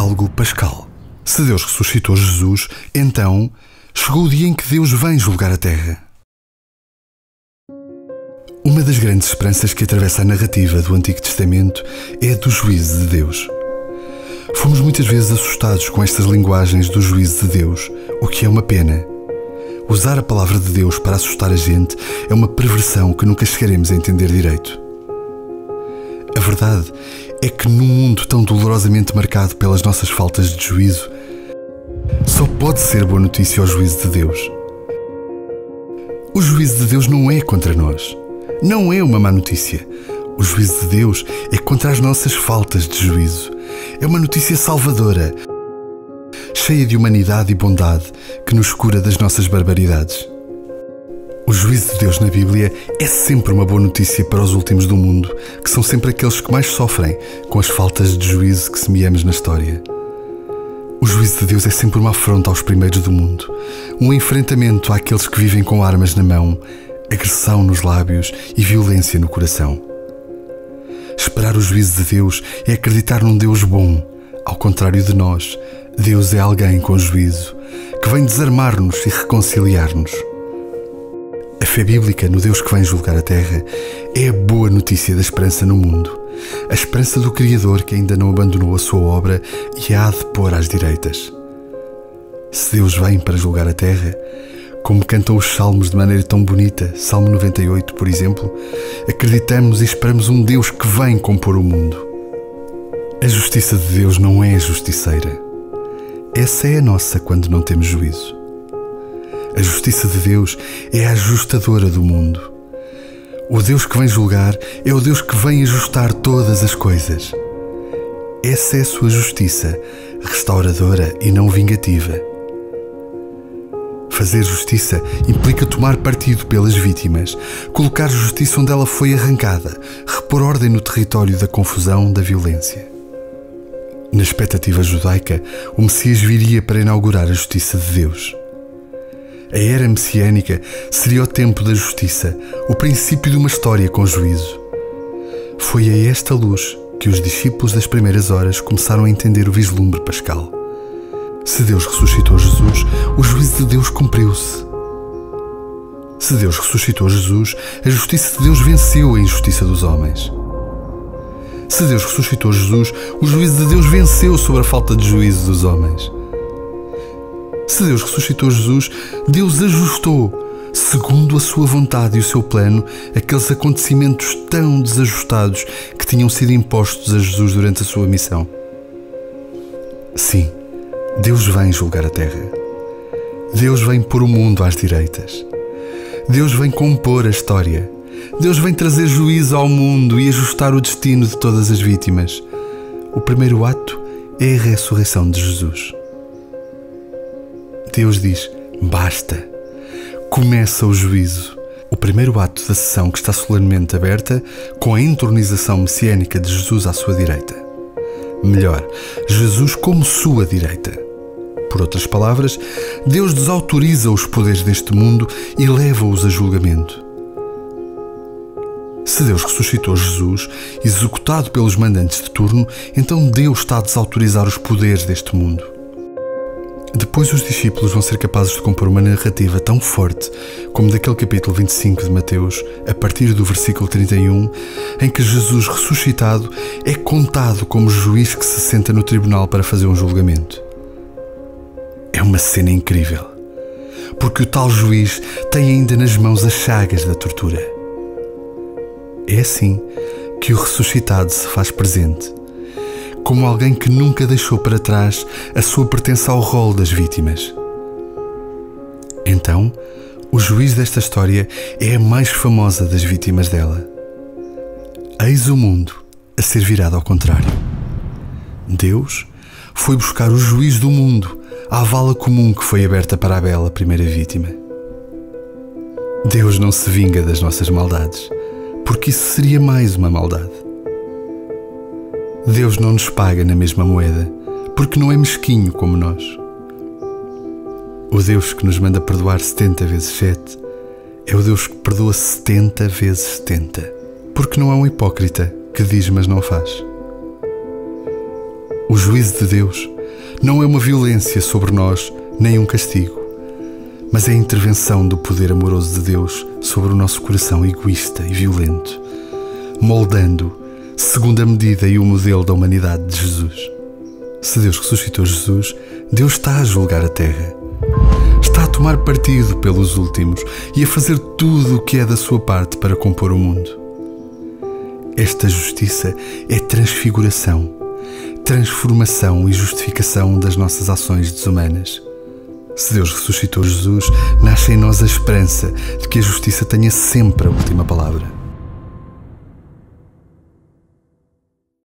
Decálogo Pascal. Se Deus ressuscitou Jesus, então chegou o dia em que Deus vem julgar a terra. Uma das grandes esperanças que atravessa a narrativa do Antigo Testamento é a do juízo de Deus. Fomos muitas vezes assustados com estas linguagens do juízo de Deus, o que é uma pena. Usar a palavra de Deus para assustar a gente é uma perversão que nunca chegaremos a entender direito. A verdade é que num mundo tão dolorosamente marcado pelas nossas faltas de juízo, só pode ser boa notícia o juízo de Deus. O juízo de Deus não é contra nós. Não é uma má notícia. O juízo de Deus é contra as nossas faltas de juízo. É uma notícia salvadora, cheia de humanidade e bondade, que nos cura das nossas barbaridades. O juízo de Deus na Bíblia é sempre uma boa notícia para os últimos do mundo, que são sempre aqueles que mais sofrem com as faltas de juízo que semeamos na história. O juízo de Deus é sempre uma afronta aos primeiros do mundo, um enfrentamento àqueles que vivem com armas na mão, agressão nos lábios e violência no coração. Esperar o juízo de Deus é acreditar num Deus bom. Ao contrário de nós, Deus é alguém com juízo, que vem desarmar-nos e reconciliar-nos. A fé bíblica no Deus que vem julgar a terra é a boa notícia da esperança no mundo, a esperança do Criador que ainda não abandonou a sua obra e a há de pôr às direitas. Se Deus vem para julgar a terra, como cantam os salmos de maneira tão bonita, Salmo 98, por exemplo, acreditamos e esperamos um Deus que vem compor o mundo. A justiça de Deus não é justiceira. Essa é a nossa quando não temos juízo. A justiça de Deus é a ajustadora do mundo. O Deus que vem julgar é o Deus que vem ajustar todas as coisas. Essa é a sua justiça, restauradora e não vingativa. Fazer justiça implica tomar partido pelas vítimas, colocar justiça onde ela foi arrancada, repor ordem no território da confusão, da violência. Na expectativa judaica, o Messias viria para inaugurar a justiça de Deus. A era messiânica seria o tempo da justiça, o princípio de uma história com juízo. Foi a esta luz que os discípulos das primeiras horas começaram a entender o vislumbre pascal. Se Deus ressuscitou Jesus, o juízo de Deus cumpriu-se. Se Deus ressuscitou Jesus, a justiça de Deus venceu a injustiça dos homens. Se Deus ressuscitou Jesus, o juízo de Deus venceu sobre a falta de juízo dos homens. Se Deus ressuscitou Jesus, Deus ajustou, segundo a sua vontade e o seu plano, aqueles acontecimentos tão desajustados que tinham sido impostos a Jesus durante a sua missão. Sim, Deus vem julgar a terra. Deus vem pôr o mundo às direitas. Deus vem compor a história. Deus vem trazer juízo ao mundo e ajustar o destino de todas as vítimas. O primeiro ato é a ressurreição de Jesus. Deus diz: basta. Começa o juízo. O primeiro ato da sessão que está solenemente aberta com a entronização messiânica de Jesus à sua direita. Melhor, Jesus como sua direita. Por outras palavras, Deus desautoriza os poderes deste mundo e leva-os a julgamento. Se Deus ressuscitou Jesus, executado pelos mandantes de turno, então Deus está a desautorizar os poderes deste mundo. Depois os discípulos vão ser capazes de compor uma narrativa tão forte como daquele capítulo 25 de Mateus, a partir do versículo 31, em que Jesus ressuscitado é contado como juiz que se senta no tribunal para fazer um julgamento. É uma cena incrível, porque o tal juiz tem ainda nas mãos as chagas da tortura. É assim que o ressuscitado se faz presente, como alguém que nunca deixou para trás a sua pertença ao rol das vítimas. Então, o juiz desta história é a mais famosa das vítimas dela. Eis o mundo a ser virado ao contrário. Deus foi buscar o juiz do mundo à vala comum que foi aberta para Abel, a primeira vítima. Deus não se vinga das nossas maldades, porque isso seria mais uma maldade. Deus não nos paga na mesma moeda, porque não é mesquinho como nós. O Deus que nos manda perdoar 70 vezes 7 é o Deus que perdoa 70 vezes 70, porque não é um hipócrita que diz mas não faz. O juízo de Deus não é uma violência sobre nós, nem um castigo, mas é a intervenção do poder amoroso de Deus sobre o nosso coração egoísta e violento, moldando segundo a medida e o modelo da humanidade de Jesus. Se Deus ressuscitou Jesus, Deus está a julgar a terra. Está a tomar partido pelos últimos e a fazer tudo o que é da sua parte para compor o mundo. Esta justiça é transfiguração, transformação e justificação das nossas ações desumanas. Se Deus ressuscitou Jesus, nasce em nós a esperança de que a justiça tenha sempre a última palavra.